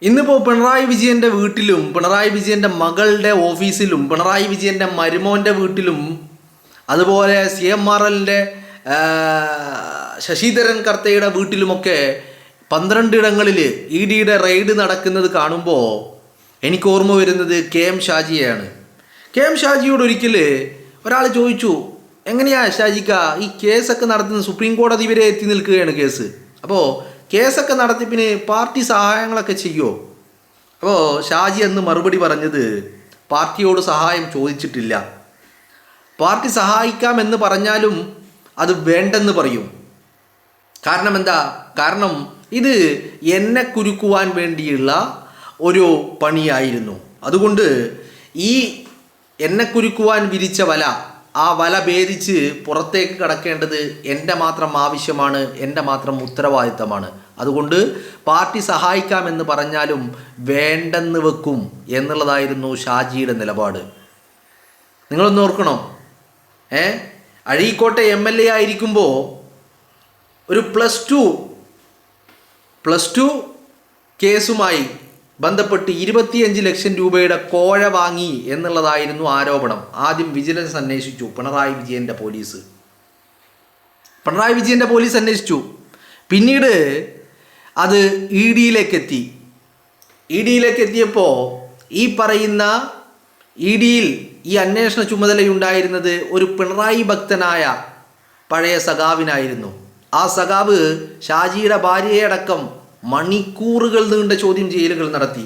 ഇന്നിപ്പോൾ പിണറായി വിജയൻ്റെ വീട്ടിലും പിണറായി വിജയൻ്റെ മകളുടെ ഓഫീസിലും പിണറായി വിജയൻ്റെ മരുമോൻ്റെ വീട്ടിലും അതുപോലെ CMRLൻ്റെ ശശിധരൻ കർത്തയുടെ വീട്ടിലുമൊക്കെ 12 ഇടങ്ങളിൽ EDയുടെ റെയ്ഡ് നടക്കുന്നത് കാണുമ്പോൾ എനിക്ക് ഓർമ്മ വരുന്നത് KM ഷാജിയാണ്. KM ഷാജിയോട് ഒരിക്കൽ ഒരാൾ ചോദിച്ചു, എങ്ങനെയാ ഷാജിക്ക ഈ കേസൊക്കെ നടത്തുന്നത്? സുപ്രീം കോടതി വരെ എത്തി നിൽക്കുകയാണ് കേസ്. അപ്പോൾ കേസൊക്കെ നടത്തിപ്പിന് പാർട്ടി സഹായങ്ങളൊക്കെ ചെയ്യുമോ? അപ്പോൾ ഷാജി അന്ന് മറുപടി പറഞ്ഞത്, പാർട്ടിയോട് സഹായം ചോദിച്ചിട്ടില്ല. പാർട്ടി സഹായിക്കാമെന്ന് പറഞ്ഞാലും അത് വേണ്ടെന്ന് പറയും. കാരണം എന്താ? കാരണം ഇത് എന്നെ കുരുക്കുവാൻ വേണ്ടിയുള്ള ഒരു പണിയായിരുന്നു. അതുകൊണ്ട് ഈ എന്നെ കുരുക്കുവാൻ വിരിച്ച വല, ആ വല ഭേദിച്ച് പുറത്തേക്ക് കടക്കേണ്ടത് എൻ്റെ മാത്രം ആവശ്യമാണ്, എൻ്റെ മാത്രം ഉത്തരവാദിത്തമാണ്. അതുകൊണ്ട് പാർട്ടി സഹായിക്കാമെന്ന് പറഞ്ഞാലും വേണ്ടെന്ന് വെക്കും എന്നുള്ളതായിരുന്നു ഷാജിയുടെ നിലപാട്. നിങ്ങളൊന്ന് ഓർക്കണം, അഴീക്കോട്ടെ MLA ആയിരിക്കുമ്പോൾ ഒരു പ്ലസ് ടു കേസുമായി ബന്ധപ്പെട്ട് 25 ലക്ഷം രൂപയുടെ കോഴ വാങ്ങി എന്നുള്ളതായിരുന്നു ആരോപണം. ആദ്യം വിജിലൻസ് അന്വേഷിച്ചു, പിണറായി വിജയൻ്റെ പോലീസ് അന്വേഷിച്ചു. പിന്നീട് അത് EDയിലേക്ക് എത്തിയപ്പോൾ ഈ പറയുന്ന EDയിൽ ഈ അന്വേഷണ ചുമതലയുണ്ടായിരുന്നത് ഒരു പിണറായി ഭക്തനായ പഴയ സഖാവിനായിരുന്നു. ആ സഖാവ് ഷാജിയുടെ ഭാര്യയടക്കം മണിക്കൂറുകൾ നീണ്ട ചോദ്യം ചെയ്യലുകൾ നടത്തി.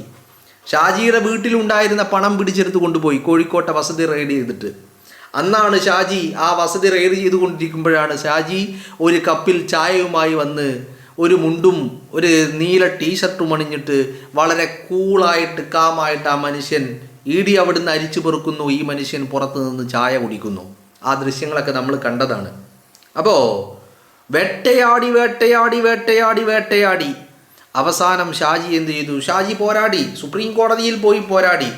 ഷാജിയുടെ വീട്ടിലുണ്ടായിരുന്ന പണം പിടിച്ചെടുത്ത് കൊണ്ടുപോയി കോഴിക്കോട്ടെ വസതി റെയ്ഡ് ചെയ്തിട്ട്. അന്നാണ് ഷാജി ആ വസതി റെയ്ഡ് ചെയ്തുകൊണ്ടിരിക്കുമ്പോഴാണ് ഷാജി ഒരു കപ്പിൽ ചായയുമായി വന്ന് ഒരു മുണ്ടും ഒരു നീല ടീഷർട്ടും അണിഞ്ഞിട്ട് വളരെ കൂളായിട്ട് കാമായിട്ട് ആ മനുഷ്യൻ ED അവിടുന്ന് അരിച്ചു പെറുക്കുന്നു, ഈ മനുഷ്യൻ പുറത്തു നിന്ന് ചായ കുടിക്കുന്നു. ആ ദൃശ്യങ്ങളൊക്കെ നമ്മൾ കണ്ടതാണ്. അപ്പോൾ വേട്ടയാടി അവസാനം ഷാജി എന്ത് ചെയ്തു? ഷാജി പോരാടി, സുപ്രീം കോടതിയിൽ പോയി പോരാടി.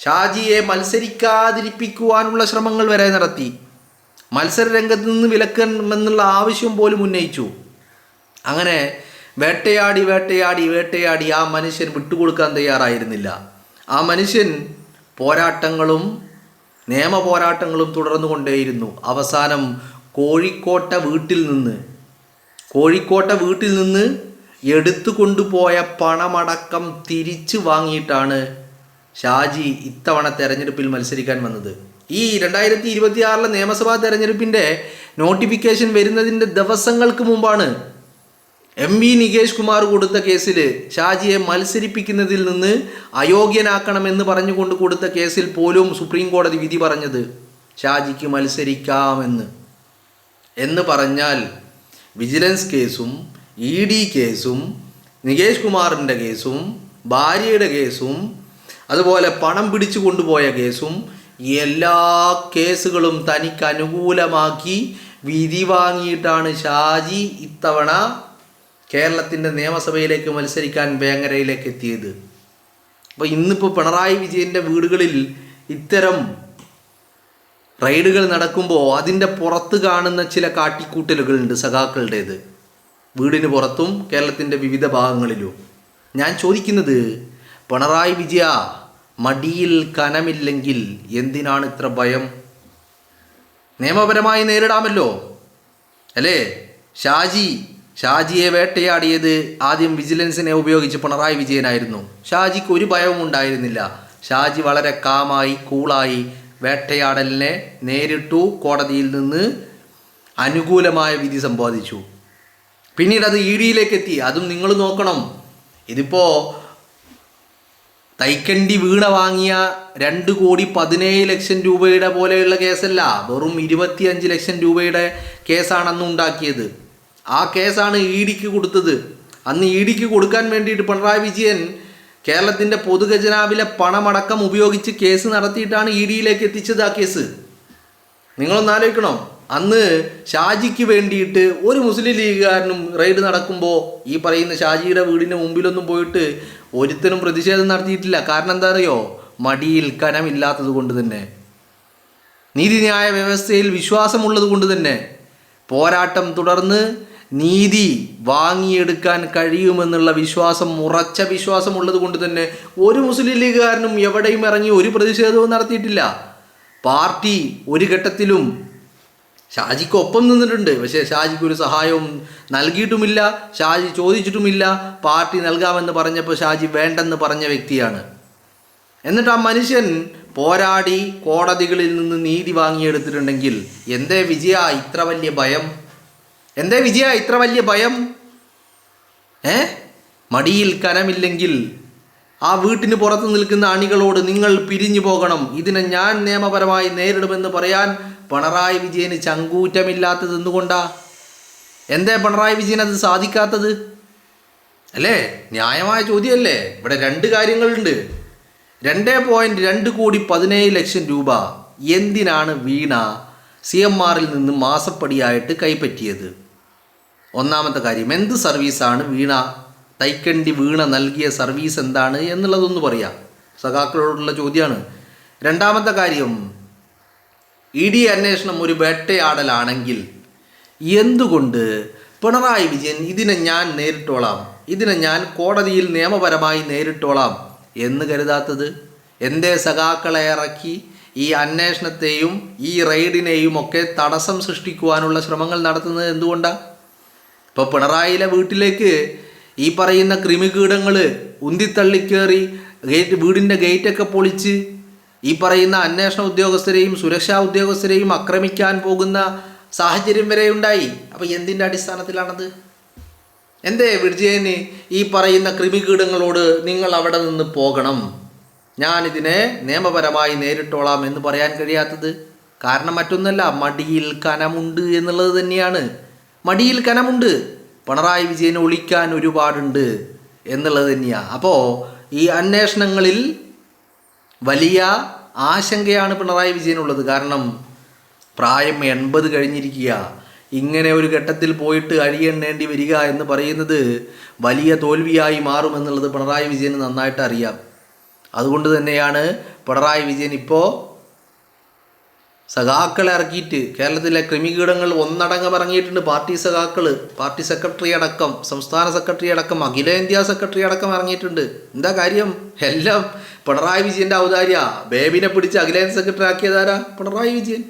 ഷാജിയെ മത്സരിക്കാതിരിപ്പിക്കുവാനുള്ള ശ്രമങ്ങൾ വരെ നടത്തി. മത്സര രംഗത്ത് നിന്ന് വിലക്കണമെന്നുള്ള ആവശ്യം പോലും ഉന്നയിച്ചു. അങ്ങനെ വേട്ടയാടി ആ മനുഷ്യൻ വിട്ടുകൊടുക്കാൻ തയ്യാറായിരുന്നില്ല. ആ മനുഷ്യൻ പോരാട്ടങ്ങളും നിയമ പോരാട്ടങ്ങളും തുടർന്നു കൊണ്ടേയിരുന്നു. അവസാനം കോഴിക്കോട്ടെ വീട്ടിൽ നിന്ന് എടുത്തു കൊണ്ടുപോയ പണമടക്കം തിരിച്ചു വാങ്ങിയിട്ടാണ് ഷാജി ഇത്തവണ തെരഞ്ഞെടുപ്പിൽ മത്സരിക്കാൻ വന്നത്. ഈ 2026 നിയമസഭാ തെരഞ്ഞെടുപ്പിൻ്റെ നോട്ടിഫിക്കേഷൻ വരുന്നതിൻ്റെ ദിവസങ്ങൾക്ക് മുമ്പാണ് MV നികേഷ് കുമാർ കൊടുത്ത കേസിൽ ഷാജിയെ മത്സരിപ്പിക്കുന്നതിൽ നിന്ന് അയോഗ്യനാക്കണമെന്ന് പറഞ്ഞുകൊണ്ട് കൊടുത്ത കേസിൽ പോലും സുപ്രീം കോടതി വിധി പറഞ്ഞത് ഷാജിക്ക് എന്ന് പറഞ്ഞാൽ വിജിലൻസ് കേസും ED കേസും നികേഷ് കുമാറിൻ്റെ കേസും ഭാര്യയുടെ കേസും അതുപോലെ പണം പിടിച്ചു കൊണ്ടുപോയ കേസും എല്ലാ കേസുകളും തനിക്ക് അനുകൂലമാക്കി വിധി വാങ്ങിയിട്ടാണ് ഷാജി ഇത്തവണ കേരളത്തിൻ്റെ നിയമസഭയിലേക്ക് മത്സരിക്കാൻ വേങ്ങരയിലേക്ക് എത്തിയത്. അപ്പോൾ ഇന്നിപ്പോൾ പിണറായി വിജയൻ്റെ വീടുകളിൽ ഇത്തരം റെയ്ഡുകൾ നടക്കുമ്പോൾ അതിൻ്റെ പുറത്ത് കാണുന്ന ചില കാട്ടിക്കൂട്ടലുകളുണ്ട് സഖാക്കളുടേത്, വീടിന് പുറത്തും കേരളത്തിൻ്റെ വിവിധ ഭാഗങ്ങളിലും. ഞാൻ ചോദിക്കുന്നത്, പിണറായി വിജയ, മടിയിൽ കനമില്ലെങ്കിൽ എന്തിനാണ് ഇത്ര ഭയം? നിയമപരമായി നേരിടാമല്ലോ അല്ലേ? ഷാജിയെ വേട്ടയാടിയത് ആദ്യം വിജിലൻസിനെ ഉപയോഗിച്ച് പിണറായി വിജയനായിരുന്നു. ഷാജിക്ക് ഒരു ഭയവും ഉണ്ടായിരുന്നില്ല. ഷാജി വളരെ കാമായി കൂളായി വേട്ടയാടലിനെ നേരിട്ടു, കോടതിയിൽ നിന്ന് അനുകൂലമായ വിധി സമ്പാദിച്ചു. പിന്നീട് അത് EDയിലേക്ക് എത്തി. അതും നിങ്ങൾ നോക്കണം, ഇതിപ്പോൾ തൈക്കണ്ടി വീണ വാങ്ങിയ 2,17 ലക്ഷം രൂപയുടെ പോലെയുള്ള കേസല്ല, വെറും 25 ലക്ഷം രൂപയുടെ കേസാണ് അന്ന് ഉണ്ടാക്കിയത്. ആ കേസാണ് EDക്ക് കൊടുത്തത്. അന്ന് EDക്ക് കൊടുക്കാൻ വേണ്ടിയിട്ട് പിണറായി വിജയൻ കേരളത്തിൻ്റെ പൊതുഖജനാവിലെ പണമടക്കം ഉപയോഗിച്ച് കേസ് നടത്തിയിട്ടാണ് EDയിലേക്ക് എത്തിച്ചത്. ആ കേസ് നിങ്ങളൊന്ന് ആലോചിക്കണം. അന്ന് ഷാജിക്ക് വേണ്ടിയിട്ട് ഒരു മുസ്ലിം ലീഗുകാരനും റെയ്ഡ് നടക്കുമ്പോൾ ഈ പറയുന്ന ഷാജിയുടെ വീടിന് മുമ്പിലൊന്നും പോയിട്ട് ഒരുത്തനും പ്രതിഷേധം നടത്തിയിട്ടില്ല. കാരണം എന്താ അറിയോ? മടിയിൽ കനമില്ലാത്തത് കൊണ്ട് തന്നെ, നീതിന്യായ വ്യവസ്ഥയിൽ വിശ്വാസമുള്ളത് കൊണ്ട് തന്നെ. പോരാട്ടം തുടർന്ന് നീതി വാങ്ങിയെടുക്കാൻ കഴിയുമെന്നുള്ള വിശ്വാസം, ഉറച്ച വിശ്വാസം ഉള്ളത് കൊണ്ട് തന്നെ ഒരു മുസ്ലിം ലീഗുകാരനും എവിടെയും ഇറങ്ങി ഒരു പ്രതിഷേധവും നടത്തിയിട്ടില്ല. പാർട്ടി ഒരു ഘട്ടത്തിലും ഷാജിക്ക് ഒപ്പം നിന്നിട്ടുണ്ട്. പക്ഷേ ഷാജിക്ക് ഒരു സഹായവും നൽകിയിട്ടുമില്ല, ഷാജി ചോദിച്ചിട്ടുമില്ല. പാർട്ടി നൽകാമെന്ന് പറഞ്ഞപ്പോൾ ഷാജി വേണ്ടെന്ന് പറഞ്ഞ വ്യക്തിയാണ്. എന്നിട്ട് ആ മനുഷ്യൻ പോരാടി കോടതികളിൽ നിന്ന് നീതി വാങ്ങിയെടുത്തിട്ടുണ്ടെങ്കിൽ എന്തേ വിജയ ഇത്ര വലിയ ഭയം? എന്തേ വിജയ ഇത്ര വലിയ ഭയം? മടിയിൽ കനമില്ലെങ്കിൽ ആ വീട്ടിന് പുറത്ത് നിൽക്കുന്ന അണികളോട് നിങ്ങൾ പിരിഞ്ഞു പോകണം, ഇതിനെ ഞാൻ നിയമപരമായി നേരിടുമെന്ന് പറയാൻ പിണറായി വിജയന് ചങ്കൂറ്റമില്ലാത്തത് എന്തുകൊണ്ടാ? എന്തേ പിണറായി വിജയൻ അത് സാധിക്കാത്തത്? അല്ലേ, ന്യായമായ ചോദ്യമല്ലേ? ഇവിടെ രണ്ട് കാര്യങ്ങളുണ്ട്. 2.217 രൂപ എന്തിനാണ് വീണ CMRൽ നിന്ന് മാസപ്പടിയായിട്ട് കൈപ്പറ്റിയത്? ഒന്നാമത്തെ കാര്യം, എന്ത് സർവീസാണ് വീണ തൈക്കണ്ടി വീണ നൽകിയ സർവീസ് എന്താണ് എന്നുള്ളതൊന്ന് പറയാം. സഖാക്കളോടുള്ള ചോദ്യമാണ്. രണ്ടാമത്തെ കാര്യം, ED അന്വേഷണം ഒരു വേട്ടയാടലാണെങ്കിൽ എന്തുകൊണ്ട് പിണറായി വിജയൻ ഇതിനെ ഞാൻ നേരിട്ടോളാം, ഇതിനെ ഞാൻ കോടതിയിൽ നിയമപരമായി നേരിട്ടോളാം എന്ന് കരുതാത്തത്? എന്തേ സഖാക്കളെ ഇറക്കി ഈ അന്വേഷണത്തെയും ഈ റെയ്ഡിനെയും ഒക്കെ തടസ്സം സൃഷ്ടിക്കുവാനുള്ള ശ്രമങ്ങൾ നടത്തുന്നത് എന്തുകൊണ്ടാണ്? ഇപ്പോൾ പിണറായിയിലെ വീട്ടിലേക്ക് ഈ പറയുന്ന കൃമികീടങ്ങൾ ഉന്തിത്തള്ളിക്കേറി വീടിൻ്റെ ഗേറ്റൊക്കെ പൊളിച്ച് ഈ പറയുന്ന അന്വേഷണ ഉദ്യോഗസ്ഥരെയും സുരക്ഷാ ഉദ്യോഗസ്ഥരെയും ആക്രമിക്കാൻ പോകുന്ന സാഹചര്യം വരെ ഉണ്ടായി. അപ്പോൾ എന്തിൻ്റെ അടിസ്ഥാനത്തിലാണത്? എന്തേ വിജയന് ഈ പറയുന്ന കൃമികീടങ്ങളോട് നിങ്ങൾ അവിടെ നിന്ന് പോകണം, ഞാനിതിനെ നിയമപരമായി നേരിട്ടോളാം എന്ന് പറയാൻ കഴിയാത്തത്? കാരണം മറ്റൊന്നല്ല, മടിയിൽ കനമുണ്ട് എന്നുള്ളത് തന്നെയാണ്. മടിയിൽ കനമുണ്ട്, പിണറായി വിജയനെ ഒളിക്കാൻ ഒരുപാടുണ്ട് എന്നുള്ളത് തന്നെയാണ്. അപ്പോൾ ഈ അന്വേഷണങ്ങളിൽ വലിയ ആശങ്കയാണ് പിണറായി വിജയനുള്ളത്. കാരണം പ്രായം 80 കഴിഞ്ഞിരിക്കുക. ഇങ്ങനെ ഒരു ഘട്ടത്തിൽ പോയിട്ട് അഴിയെണ്ണേണ്ടി വരിക എന്ന് പറയുന്നത് വലിയ തോൽവിയായി മാറുമെന്നുള്ളത് പിണറായി വിജയന് നന്നായിട്ട് അറിയാം. അതുകൊണ്ട് തന്നെയാണ് പിണറായി വിജയൻ ഇപ്പോൾ സഖാക്കളെ ഇറക്കിയിട്ട് കേരളത്തിലെ ക്രിമികീടങ്ങൾ ഒന്നടങ്കം ഇറങ്ങിയിട്ടുണ്ട്. പാർട്ടി സഖാക്കൾ, പാർട്ടി സെക്രട്ടറി അടക്കം, സംസ്ഥാന സെക്രട്ടറി അടക്കം, അഖിലേന്ത്യാ സെക്രട്ടറി അടക്കം ഇറങ്ങിയിട്ടുണ്ട്. എന്താ കാര്യം? എല്ലാം പിണറായി വിജയൻ്റെ ഔദാര്യ. ബേബിനെ പിടിച്ച് അഖിലേന്ത്യാ സെക്രട്ടറി ആക്കിയതാരാ? പിണറായി വിജയൻ.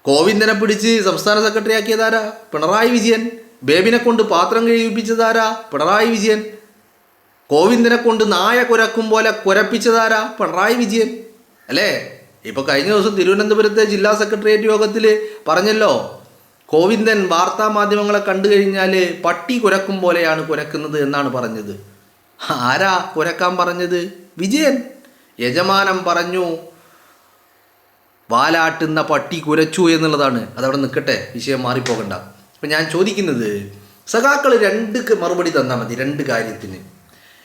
കോവിന്ദനെ പിടിച്ച് സംസ്ഥാന സെക്രട്ടറി ആക്കിയതാരാ? പിണറായി വിജയൻ. ബേബിനെ കൊണ്ട് പാത്രം കഴിപ്പിച്ചതാരാ? പിണറായി വിജയൻ. കോവിന്ദനെ കൊണ്ട് നായ കുരക്കും പോലെ കുരപ്പിച്ചതാരാ? പിണറായി വിജയൻ അല്ലേ? ഇപ്പോൾ കഴിഞ്ഞ ദിവസം തിരുവനന്തപുരത്തെ ജില്ലാ സെക്രട്ടേറിയറ്റ് യോഗത്തിൽ പറഞ്ഞല്ലോ, കോവിന്ദൻ വാർത്താ മാധ്യമങ്ങളെ കണ്ടു കഴിഞ്ഞാൽ പട്ടി കുരക്കും പോലെയാണ് കുരക്കുന്നത് എന്നാണ് പറഞ്ഞത്. ആരാ കുരക്കാൻ പറഞ്ഞത്? വിജയൻ. യജമാനം പറഞ്ഞു വാലാട്ടുന്ന പട്ടി കുരച്ചു എന്നുള്ളതാണ്. അതവിടെ നിൽക്കട്ടെ, വിഷയം മാറിപ്പോകണ്ട. അപ്പം ഞാൻ ചോദിക്കുന്നത്, സഖാക്കൾ രണ്ട് മറുപടി തന്നാൽ മതി രണ്ട് കാര്യത്തിന്.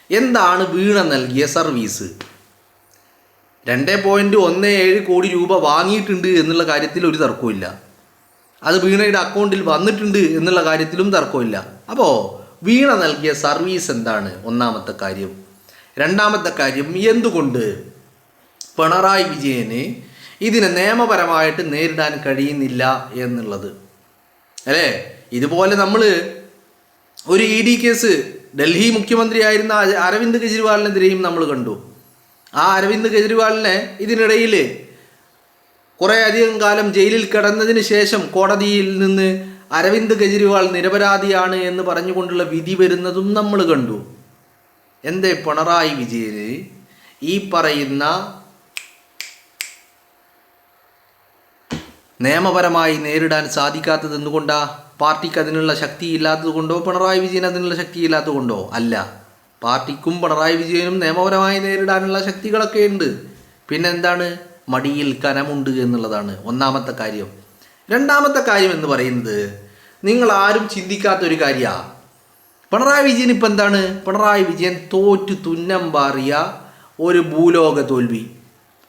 എന്താണ് വീണ നൽകിയ സർവീസ്? 2.17 കോടി രൂപ വാങ്ങിയിട്ടുണ്ട് എന്നുള്ള കാര്യത്തിൽ ഒരു തർക്കമില്ല. അത് വീണയുടെ അക്കൗണ്ടിൽ വന്നിട്ടുണ്ട് എന്നുള്ള കാര്യത്തിലും തർക്കമില്ല. അപ്പോൾ വീണ നൽകിയ സർവീസ് എന്താണ്? ഒന്നാമത്തെ കാര്യം. രണ്ടാമത്തെ കാര്യം, എന്തുകൊണ്ട് പിണറായി വിജയന് ഇതിനെ നിയമപരമായിട്ട് നേരിടാൻ കഴിയുന്നില്ല എന്നുള്ളത് അല്ലേ? ഇതുപോലെ നമ്മൾ ഒരു ED കേസ് ഡൽഹി മുഖ്യമന്ത്രിയായിരുന്ന അരവിന്ദ് കെജ്രിവാളിനെതിരെയും നമ്മൾ കണ്ടു. ആ അരവിന്ദ് കെജ്രിവാളിനെ ഇതിനിടയിൽ കുറേ അധികം കാലം ജയിലിൽ കിടന്നതിന് ശേഷം കോടതിയിൽ നിന്ന് അരവിന്ദ് കെജ്രിവാൾ നിരപരാധിയാണ് എന്ന് പറഞ്ഞുകൊണ്ടുള്ള വിധി വരുന്നതും നമ്മൾ കണ്ടു. എന്തേ പിണറായി വിജയന് ഈ പറയുന്ന നിയമപരമായി നേരിടാൻ സാധിക്കാത്തത് എന്തുകൊണ്ടാ? പാർട്ടിക്ക് അതിനുള്ള ശക്തി ഇല്ലാത്തത് കൊണ്ടോ പിണറായി വിജയൻ അതിനുള്ള ശക്തി ഇല്ലാത്തത് കൊണ്ടോ? അല്ല, പാർട്ടിക്കും പിണറായി വിജയനും നിയമപരമായി നേരിടാനുള്ള ശക്തികളൊക്കെ ഉണ്ട്. പിന്നെന്താണ്? മടിയിൽ കനമുണ്ട് എന്നുള്ളതാണ് ഒന്നാമത്തെ കാര്യം. രണ്ടാമത്തെ കാര്യം എന്ന് പറയുന്നത്, നിങ്ങൾ ആരും ചിന്തിക്കാത്തൊരു കാര്യമാണ്. പിണറായി വിജയൻ ഇപ്പം എന്താണ്? പിണറായി വിജയൻ തോറ്റു തുന്നം പാറിയ ഒരു ഭൂലോക തോൽവി.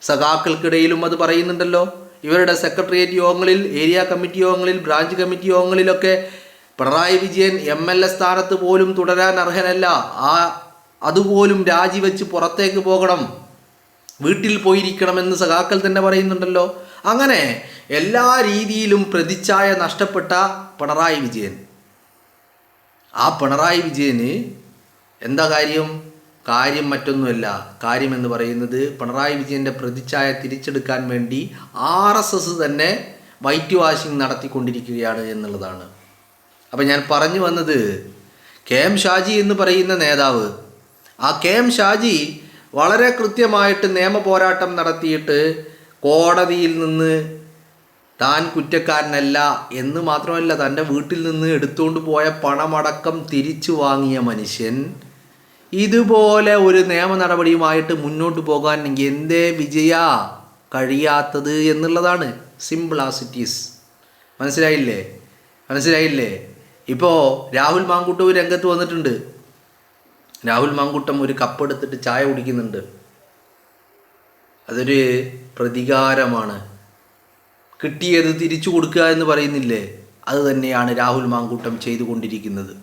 സഖാക്കൾക്കിടയിലും അത് പറയുന്നുണ്ടല്ലോ. ഇവരുടെ സെക്രട്ടേറിയറ്റ് യോഗങ്ങളിൽ, ഏരിയ കമ്മിറ്റി യോഗങ്ങളിൽ, ബ്രാഞ്ച് കമ്മിറ്റി യോഗങ്ങളിലൊക്കെ പിണറായി വിജയൻ MLA സ്ഥാനത്ത് പോലും തുടരാൻ അർഹനല്ല, അതുപോലും രാജിവെച്ച് പുറത്തേക്ക് പോകണം, വീട്ടിൽ പോയിരിക്കണമെന്ന് സഖാക്കൾ തന്നെ പറയുന്നുണ്ടല്ലോ. അങ്ങനെ എല്ലാ രീതിയിലും പ്രതിച്ഛായ നഷ്ടപ്പെട്ട പിണറായി വിജയൻ ആ പിണറായി വിജയന് എന്താ കാര്യം മറ്റൊന്നുമല്ല. കാര്യം എന്ന് പറയുന്നത് പിണറായി വിജയൻ്റെ പ്രതിച്ഛായ തിരിച്ചെടുക്കാൻ വേണ്ടി RSS തന്നെ വൈറ്റ് വാഷിംഗ് നടത്തിക്കൊണ്ടിരിക്കുകയാണ് എന്നുള്ളതാണ്. അപ്പം ഞാൻ പറഞ്ഞു വന്നത്, KM ഷാജി എന്ന് പറയുന്ന നേതാവ്, ആ KM ഷാജി വളരെ കൃത്യമായിട്ട് നിയമ പോരാട്ടം നടത്തിയിട്ട് കോടതിയിൽ നിന്ന് താൻ കുറ്റക്കാരനല്ല എന്ന് മാത്രമല്ല, തൻ്റെ വീട്ടിൽ നിന്ന് എടുത്തുകൊണ്ട് പോയ പണമടക്കം തിരിച്ചു വാങ്ങിയ മനുഷ്യൻ ഇതുപോലെ ഒരു നിയമ നടപടിയുമായിട്ട് മുന്നോട്ട് പോകാൻ എന്തേ കഴിയാത്തത് എന്നുള്ളതാണ്. Simple as it is. മനസ്സിലായില്ലേ? ഇപ്പോൾ രാഹുൽ മാങ്കൂട്ടം ഒരു രംഗത്ത് വന്നിട്ടുണ്ട്. രാഹുൽ മാങ്കൂട്ടം ഒരു കപ്പ് എടുത്തിട്ട് ചായ കുടിക്കുന്നുണ്ട്. അതൊരു പ്രതികാരമാണ്. കിട്ടിയത് തിരിച്ചു കൊടുക്കുക എന്ന് പറയുന്നില്ലേ, അത് തന്നെയാണ് രാഹുൽ മാങ്കൂട്ടം ചെയ്തുകൊണ്ടിരിക്കുന്നത്.